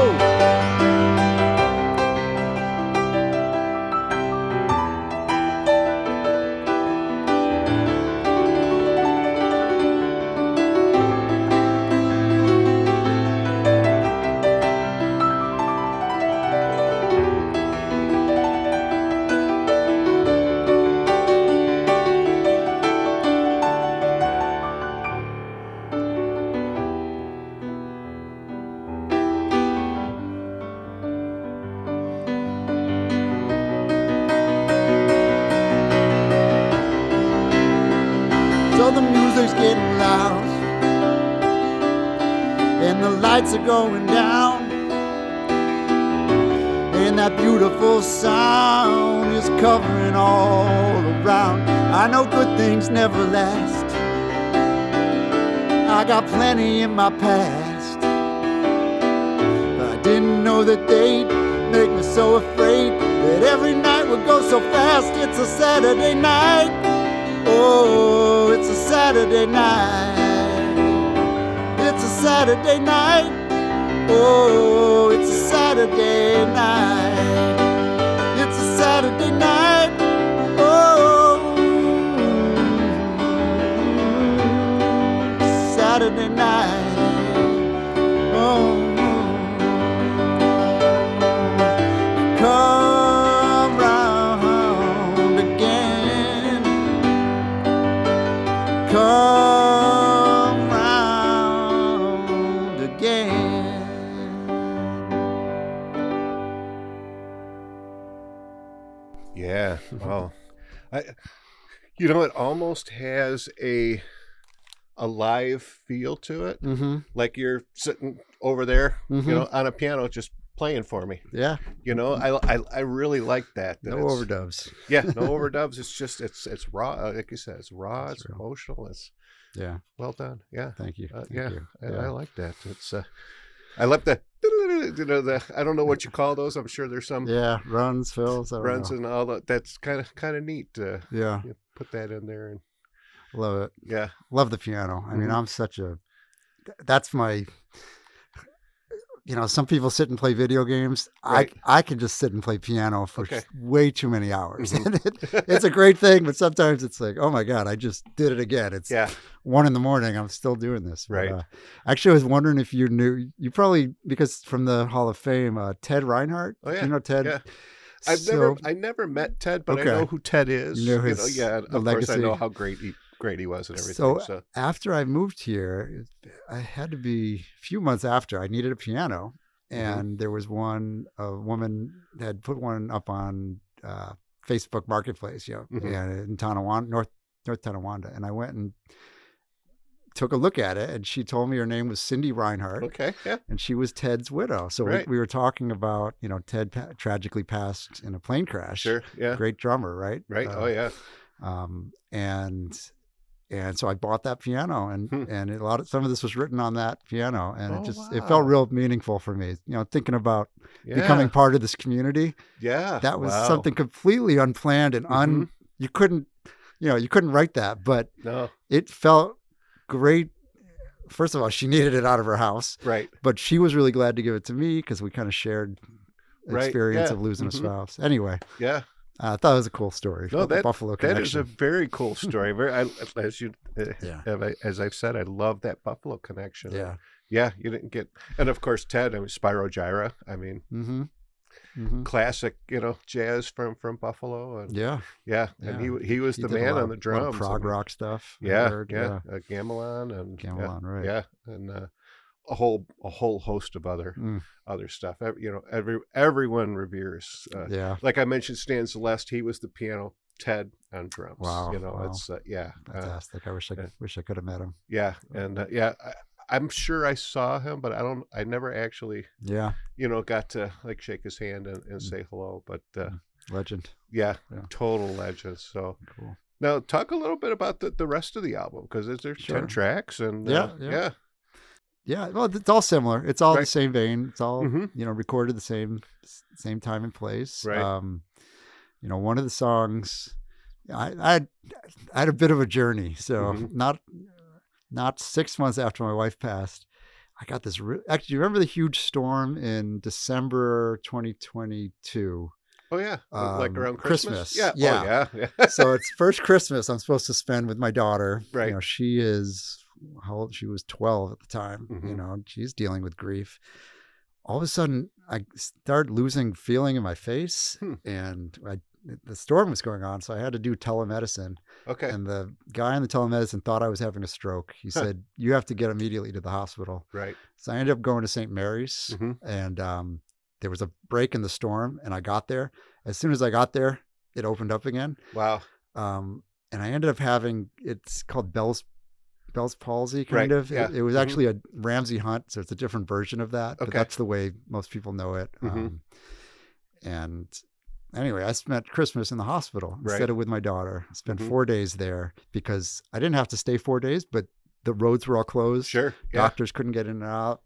house, and the lights are going down, and that beautiful sound is covering all around. I know good things never last. I got plenty in my past, but I didn't know that they'd make me so afraid that every night would go so fast. It's a Saturday night. Oh, it's a Saturday night. It's a Saturday night. Oh, it's a Saturday night. It's a Saturday night. Oh, Saturday night. Oh, come round again. Come round again. Yeah. Well, it almost has a live feel to it. Mm-hmm. Like you're sitting over there, Mm-hmm. on a piano, just playing for me. Yeah. I really like that. No overdubs. Yeah, no overdubs. It's just it's raw. Like you said, it's raw. It's real. emotional. It's Yeah. well done. Yeah. Thank you. Thank Yeah. you. I like that. It's I like the I don't know what you call those. I'm sure there's some Yeah, runs, fills, I don't runs know. and all that. That's kind of neat. Yeah, You put that in there and love it. yeah. Love the piano. I mean, Mhm. I'm that's my, some people sit and play video games. Right. I can just sit and play piano for Okay. way too many hours. Mhm. And it's a great thing, but sometimes it's like, oh my God, I just did it again. It's Yeah. 1 a.m. I'm still doing this. But, Right. actually, I was wondering if you knew, you probably, because from the Hall of Fame, Ted Reinhardt. Oh, yeah. Do you know Ted? Yeah. So- I never met Ted, but Okay. I know who Ted is. You know his- yeah. the Of course, I know legacy. how great he was and everything. So, So after I moved here, I had to be a few months after, I needed a piano. And there was a woman had put one up on Facebook Marketplace, in Tonawanda, North Tonawanda. And I went and took a look at it, and she told me her name was Cindy Reinhardt. okay, yeah, And she was Ted's widow. So Right. we were talking about, Ted tragically passed in a plane crash. sure, yeah, Great drummer, right? right. Oh yeah, And so I bought that piano, and some of this was written on that piano, and Oh, it wow. felt real meaningful for me. Thinking about yeah, becoming part of this community. yeah. That was Wow. something completely unplanned and Mhm. you couldn't write that, but No, it felt great. First of all, she needed it out of her house, right, but she was really glad to give it to me because we kind of shared the Right, experience yeah. of losing Mhm. a spouse. Anyway, yeah. I thought it was a cool story. No, The Buffalo that connection. is a very cool story. Yeah. As I've said, I love that Buffalo connection. Yeah. Yeah. You didn't get, and of course Ted. I mean, Spyro Gyra. I mean, Mm-hmm. classic, jazz from Buffalo, and Yeah. and Yeah. he was the did a man lot on the of- lot of drums. I prog mean, rock stuff. I Yeah, heard, Gamelan and Gamelan, right. Yeah, and a whole host of other stuff. Everyone reveres. Yeah. Like I mentioned, Stan Celeste. He was the piano. Ted on drums. Wow, wow. It's Fantastic. I wish I could have met him. yeah, and I'm sure I saw him, but I never actually Yeah. got to like shake his hand and say hello. But Legend. yeah, Yeah. total legend. So. Cool. Now, talk a little bit about the rest of the album, because there's Sure. 10 tracks, and Yeah. Yeah. Well, it's all similar. It's all the Right. same vein. It's all, Mhm. recorded the same time and place. Right. One of the songs, I had a bit of a journey. So Mhm. not 6 months after my wife passed, I got this. Actually, you remember the huge storm in December 2022? Oh yeah, like around Christmas. Christmas. Yeah. Yeah. Oh, yeah. So it's first Christmas I'm supposed to spend with my daughter. Right. She is, how old? She was 12 at the time. Mhm. She's dealing with grief. All of a sudden, I started losing feeling in my face, and the storm was going on, so I had to do telemedicine. Okay. And the guy on the telemedicine thought I was having a stroke. He said, "You have to get immediately to the hospital." Right. So I ended up going to St. Mary's, Mhm. and there was a break in the storm, and I got there. As soon as I got there, it opened up again. Wow. And I ended up having, it's called Bell's Bell's palsy, kind of. Yeah. It was actually a Ramsay Hunt, so it's a different version of that. But that's the way most people know it. And anyway, I spent Christmas in the hospital instead of with my daughter. I spent 4 days there because I didn't have to stay 4 days, but the roads were all closed. Sure. Yeah. Doctors couldn't get in and out.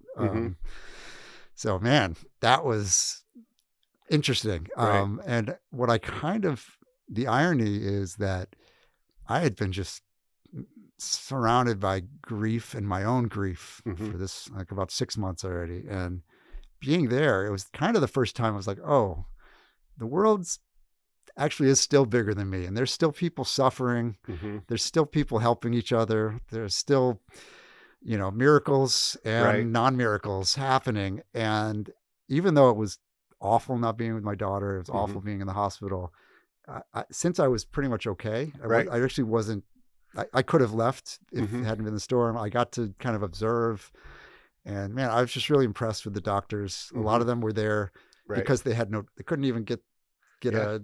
So, man, that was interesting. And what the irony is that I had been just surrounded by grief and my own grief for this, like about 6 months already. And being there, it was kind of the first time I was like, oh, the world's actually is still bigger than me. And there's still people suffering. There's still people helping each other. There's still, miracles and non-miracles happening. And even though it was awful not being with my daughter, it was awful being in the hospital. Since I was pretty much okay, I actually wasn't, I could have left if it hadn't been the storm. I got to kind of observe, and man, I was just really impressed with the doctors. A lot of them were there because they couldn't even get a,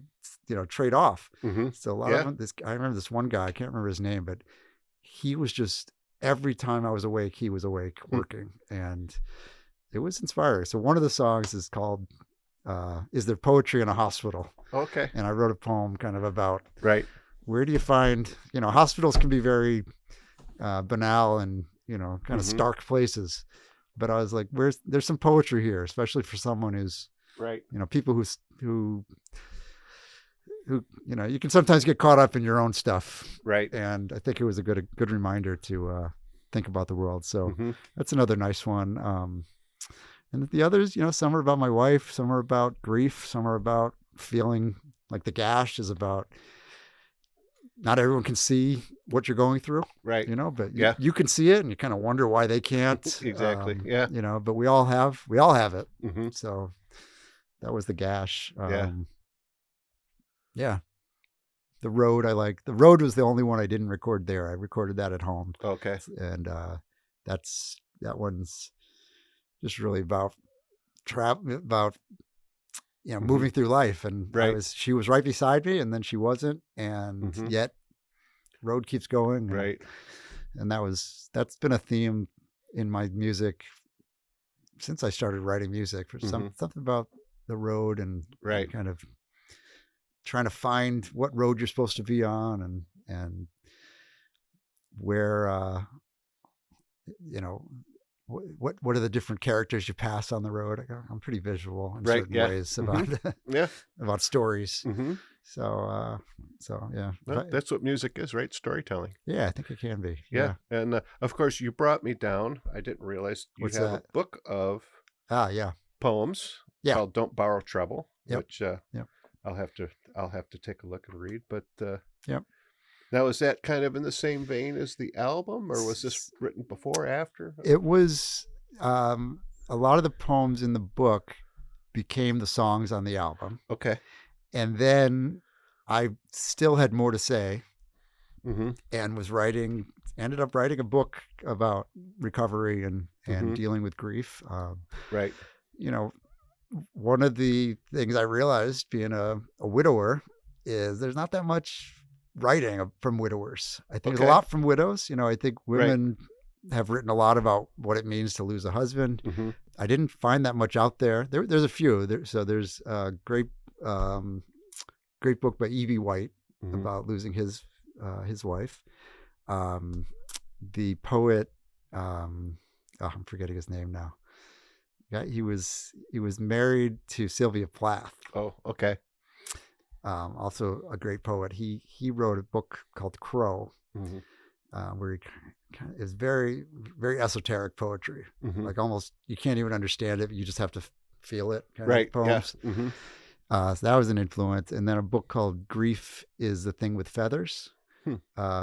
trade off. So a lot of them, I remember this one guy, I can't remember his name, but he was just, every time I was awake, he was awake working, and it was inspiring. So one of the songs is called, Is There Poetry in a Hospital? Okay. And I wrote a poem kind of about, where do you find, hospitals can be very banal and, kind of stark places. But I was like, there's some poetry here, especially for someone who's, people who, you can sometimes get caught up in your own stuff. And I think it was a good reminder to think about the world. So that's another nice one. And the others, some are about my wife, some are about grief, some are about feeling like the gash is about, not everyone can see what you're going through, but you can see it, and you kind of wonder why they can't. Exactly. But we all have it. So that was the gash. The road the road was the only one I didn't record there. I recorded that at home. Okay. And that one's just really about moving through life. And she was right beside me, and then she wasn't. And yet road keeps going. And that's been a theme in my music since I started writing music. For something about the road and kind of trying to find what road you're supposed to be on, and where, what are the different characters you pass on the road? I'm pretty visual in certain ways about about stories. So yeah, well, that's what music is, right? Storytelling. Yeah, I think it can be. Yeah. And of course, you brought me down. I didn't realize you have a book of poems called "Don't Borrow Trouble," which I'll have to take a look and read. But now, is that kind of in the same vein as the album, or was this written before or after? It was, a lot of the poems in the book became the songs on the album. Okay. And then I still had more to say, and ended up writing a book about recovery and dealing with grief. One of the things I realized being a widower is there's not that much writing from widowers. I think there's a lot from widows. I think women have written a lot about what it means to lose a husband. I didn't find that much out there. There's a few. There's a great book by E.B. White about losing his wife. The poet, I'm forgetting his name now. Yeah, he was married to Sylvia Plath. Oh, okay. Also a great poet. He wrote a book called Crow, where he is very, very esoteric poetry. Like almost you can't even understand it. You just have to feel it. Kind of poems. So that was an influence. And then a book called Grief is the Thing with Feathers,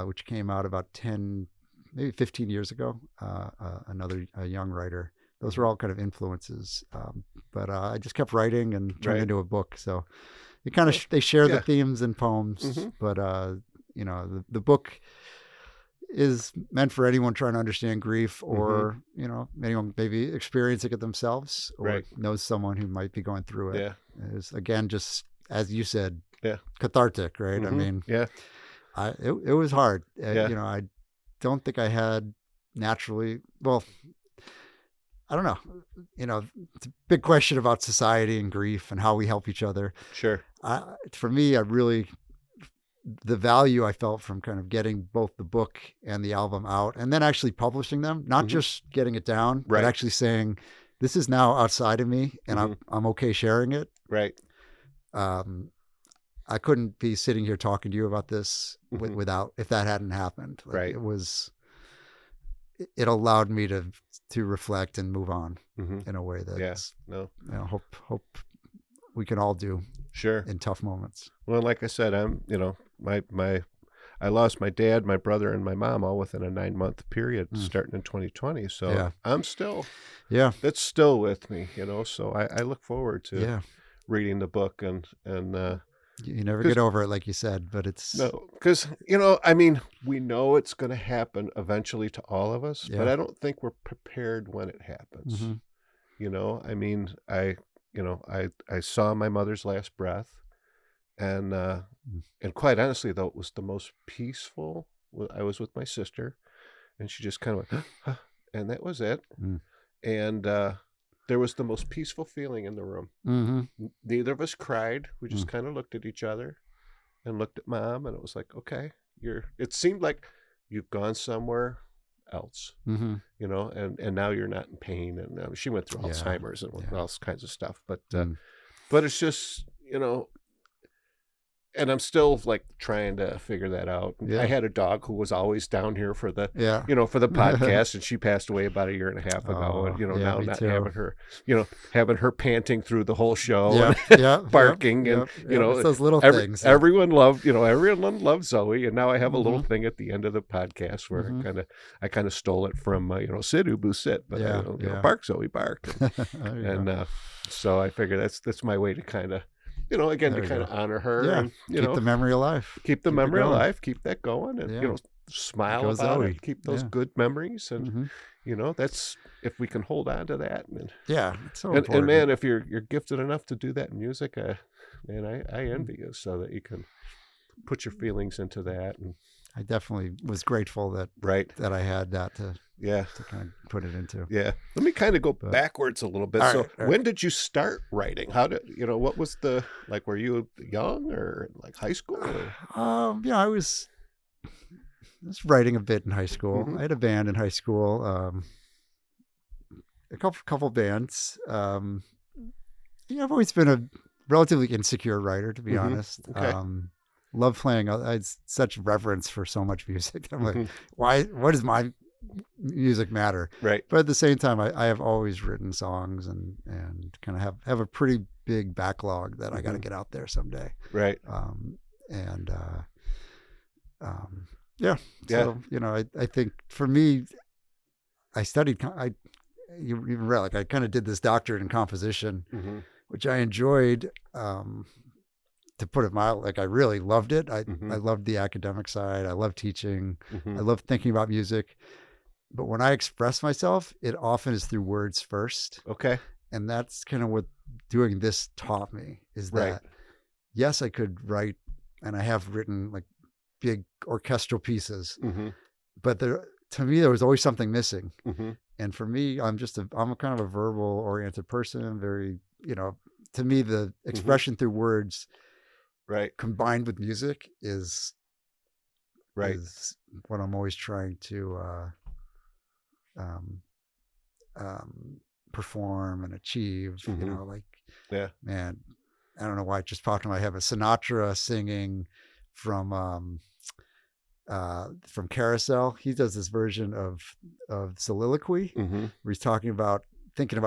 which came out about 10, maybe 15 years ago. A young writer. Those were all kind of influences. But I just kept writing and turned into a book. So it kind of, they share the themes and poems, but the book is meant for anyone trying to understand grief, or anyone maybe experiencing it themselves, or knows someone who might be going through it. It's, again, just as you said, cathartic, right? I mean, it was hard. don't think I had naturally. Well, I don't know. It's a big question about society and grief and how we help each other. Sure. For me, the value I felt from kind of getting both the book and the album out and then actually publishing them, not just getting it down, but actually saying, this is now outside of me and I'm okay sharing it. Right. I couldn't be sitting here talking to you about this without, if that hadn't happened. Right. It allowed me to reflect and move on in a way that hope we can all do. Sure. In tough moments. Well, like I said, I lost my dad, my brother, and my mom all within a 9-month period starting in 2020. So I'm still, that's still with me, so I look forward to reading the book and you never get over it, like you said, but it's because, we know it's going to happen eventually to all of us, but I don't think we're prepared when it happens. I saw my mother's last breath, and quite honestly, though, it was the most peaceful. I was with my sister, and she just kind of went, huh, and that was it. And there was the most peaceful feeling in the room. Neither of us cried. We just kind of looked at each other and looked at Mom, and it was like, okay, it seemed like you've gone somewhere else, and now you're not in pain. And she went through Alzheimer's and all kinds of stuff, but it's just, and I'm still like trying to figure that out. I had a dog who was always down here for the, for the podcast, and she passed away about 1.5 years ago. And, now not having her, having her panting through the whole show, barking, and it's those little things. Everyone loved Zoe, and now I have a little thing at the end of the podcast where I kind of stole it from, sit Ubu sit, but bark Zoe bark, and so I figure that's my way to kind of. Again, to kind of honor her and, keep the memory alive. Keep the memory alive. Keep that going and, smile about it. Keep those good memories. And, that's, if we can hold on to that. And, it's so important. And man, if you're gifted enough to do that in music, man, I envy you so that you can put your feelings into that. And I definitely was grateful that I had that to kind of put it into. Yeah. Let me kind of go backwards a little bit. So when did you start writing? How did, what was were you young or like high school? Or? I was writing a bit in high school. I had a band in high school, a couple bands. I've always been a relatively insecure writer, to be honest. Okay. Love playing. I had such reverence for so much music. I'm like, what does my music matter? Right. But at the same time, I have always written songs and kind of have a pretty big backlog that I got to get out there someday. Right. So, I think for me, I studied, you read, like I kind of did this doctorate in composition, which I enjoyed, to put it mildly. Like I really loved it. I loved the academic side. I loved teaching. I loved thinking about music. But when I express myself, it often is through words first. Okay. And that's kind of what doing this taught me, is that yes, I could write, and I have written like big orchestral pieces, but to me, there was always something missing. And for me, I'm a kind of a verbal oriented person. Very, to me, the expression through words combined with music is what I'm always trying to perform and achieve. Man, I don't know why it just popped in my head, but Sinatra singing from Carousel. He does this version of soliloquy where he's thinking about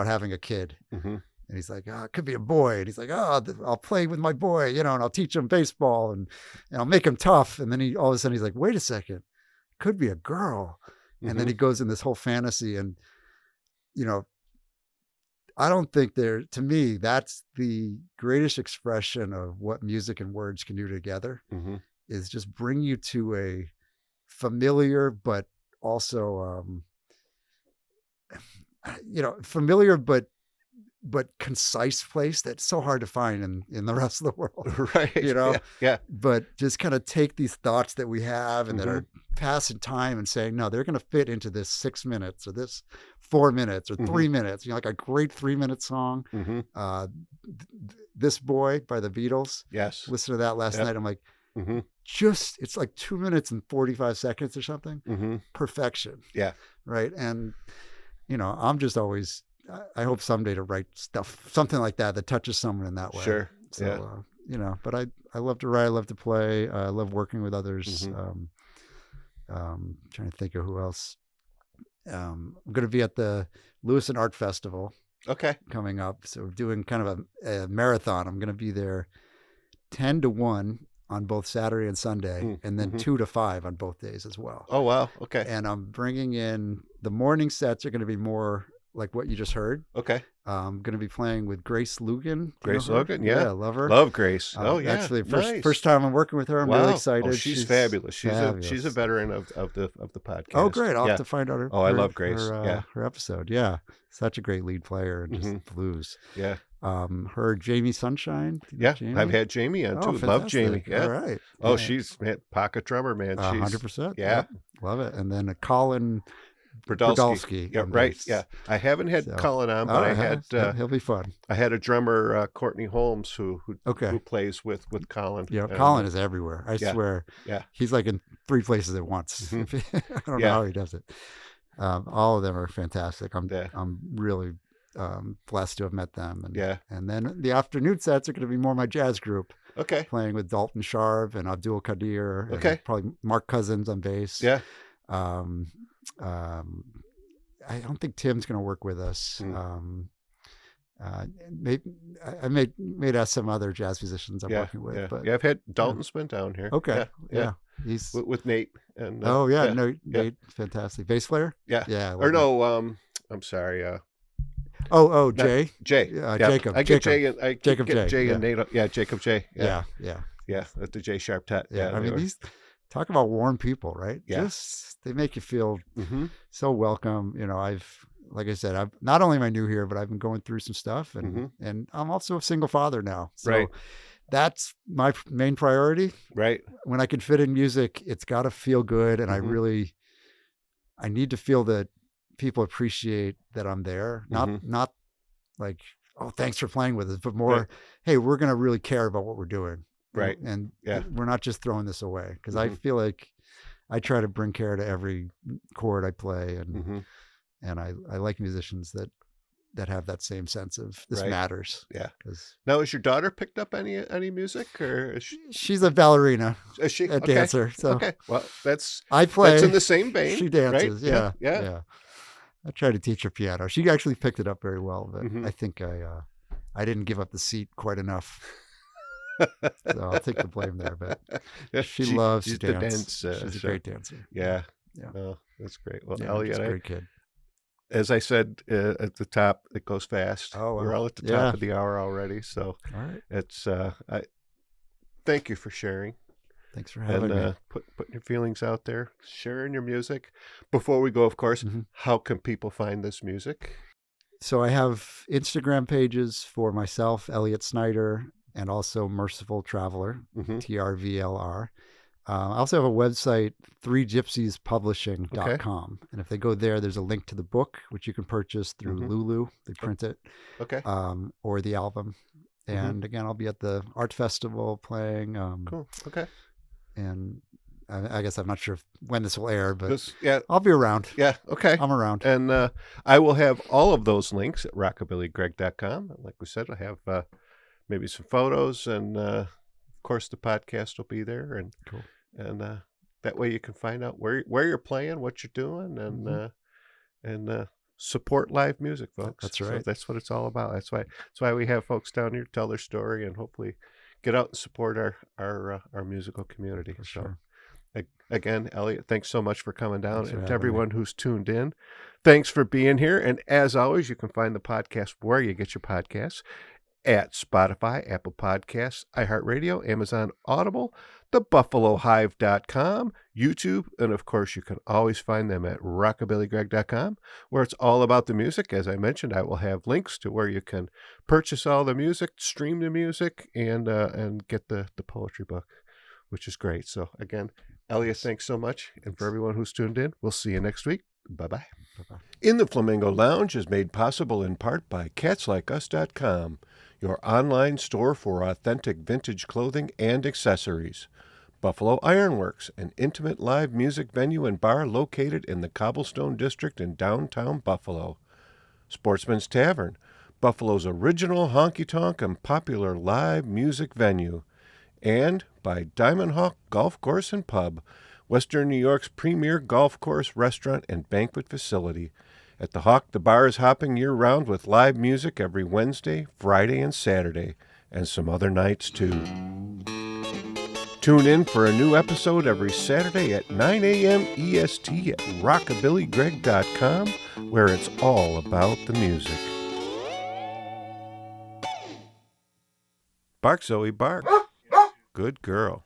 having a kid. And he's like, it could be a boy. And he's like, I'll play with my boy, and I'll teach him baseball and I'll make him tough. And then all of a sudden he's like, wait a second, it could be a girl. And then he goes in this whole fantasy. And, I don't think to me, that's the greatest expression of what music and words can do together, is just bring you to a familiar, but also, familiar, but concise place that's so hard to find in the rest of the world. Right. But just kind of take these thoughts that we have and that are passing time and saying, no, they're going to fit into this 6 minutes or this 4 minutes or 3 minutes. Like a great 3-minute song. This Boy by the Beatles. Yes. Listen to that last night. I'm like, it's like 2 minutes and 45 seconds or something. Perfection. Yeah. Right. And, I'm just always, I hope someday to write stuff, something like that touches someone in that way. Sure. So, but I love to write. I love to play. I love working with others. Trying to think of who else. I'm going to be at the Lewiston Art Festival. Okay. Coming up. So we're doing kind of a marathon. I'm going to be there 10 to 1 on both Saturday and Sunday, and then 2 to 5 on both days as well. Oh, wow. Okay. And I'm bringing in, the morning sets are going to be more like what you just heard. Okay. I'm going to be playing with Grace Lugan. Grace Lugan, yeah. Yeah, love her. Love Grace. Yeah. Actually, nice. first time I'm working with her. I'm really excited. Oh, she's fabulous. She's a veteran of the podcast. Oh, great. I'll have to find out her. Oh, I love Grace. Her episode. Yeah. Such a great lead player and just blues. Yeah. Her Jamie Sunshine. Jamie? I've had Jamie on too. Fantastic. Love Jamie. Yeah. All right. Oh, she's pocket drummer, man. She's 100%. Yeah. Yep. Love it. And then Colin Podolsky. Yeah, right. Yeah. I haven't had Colin on, but I had he'll be fun. I had a drummer, Courtney Holmes, who plays with Colin. Yeah, Colin is everywhere. I swear. Yeah. He's like in 3 places at once. I don't know how he does it. All of them are fantastic. I'm really blessed to have met them. And then the afternoon sets are going to be more my jazz group. Okay. Playing with Dalton Sharp and Abdul Qadir. Okay. And probably Mark Cousins on bass. Yeah. I don't think Tim's going to work with us. I may ask some other jazz musicians I'm working with. Yeah. But I've had Dalton's been down here. Okay. Yeah. He's with Nate. And Nate, fantastic bass player. Yeah. Yeah. Or no, I'm sorry. Jay. Jacob. I get Jay and Jacob Jay and Nate. Yeah, Jacob Jay. Yeah. At the J Sharp Tet. Yeah. I mean, these talk about warm people, right? Yeah. They make you feel so welcome. Like I said, I've not only am I new here, but I've been going through some stuff, and I'm also a single father now. So that's my main priority. Right. When I can fit in music, it's got to feel good, and I need to feel that people appreciate that I'm there. Not like, oh, thanks for playing with us, but more, hey, we're going to really care about what we're doing. Right. And we're not just throwing this away, because I feel like I try to bring care to every chord I play, and I like musicians that have that same sense of this matters. Yeah. Now, has your daughter picked up any music, or she's a ballerina? Is she a dancer? So well, I play. That's in the same vein. She dances. Right? Yeah. I tried to teach her piano. She actually picked it up very well, but I think I didn't give up the seat quite enough. So I'll take the blame there, but she loves to dance. She's a great dancer. Yeah. Oh, that's great. Well, Elliot, a great kid. As I said at the top, it goes fast. Oh, we're all at the top of the hour already. So it's I thank you for sharing. Thanks for having me. Putting your feelings out there, sharing your music. Before we go, of course, how can people find this music? So I have Instagram pages for myself, Elliot Sneider, and also Merciful Traveler, TRVLR. I also have a website, 3gypsiespublishing.com. And if they go there, there's a link to the book, which you can purchase through Lulu. They print it. Okay. Or the album. And again, I'll be at the art festival playing. Cool. Okay. And I guess I'm not sure when this will air, but I'll be around. Yeah. Okay. I'm around. And I will have all of those links at rockabillygreg.com. Like we said, I have maybe some photos, and of course the podcast will be there, and and that way you can find out where you're playing, what you're doing, and support live music, folks. That's right. So that's what it's all about. That's why we have folks down here tell their story and hopefully get out and support our musical community. For sure. Again, Elliot, thanks so much for coming down, and to everyone who's tuned in, thanks for being here. And as always, you can find the podcast where you get your podcasts, at Spotify, Apple Podcasts, iHeartRadio, Amazon Audible, thebuffalohive.com, YouTube, and of course you can always find them at rockabillygreg.com, where it's all about the music. As I mentioned, I will have links to where you can purchase all the music, stream the music, and get the poetry book, which is great. So again, Elliot, thanks so much. And for everyone who's tuned in, we'll see you next week. Bye-bye. Bye-bye. In the Flamingo Lounge is made possible in part by CatsLikeUs.com, your online store for authentic vintage clothing and accessories. Buffalo Ironworks, an intimate live music venue and bar located in the Cobblestone District in downtown Buffalo. Sportsman's Tavern, Buffalo's original honky-tonk and popular live music venue. And by Diamond Hawk Golf Course and Pub, Western New York's premier golf course, restaurant, and banquet facility. At the Hawk, the bar is hopping year-round with live music every Wednesday, Friday, and Saturday, and some other nights, too. Tune in for a new episode every Saturday at 9 a.m. EST at rockabillygreg.com, where it's all about the music. Bark, Zoe, bark. Good girl.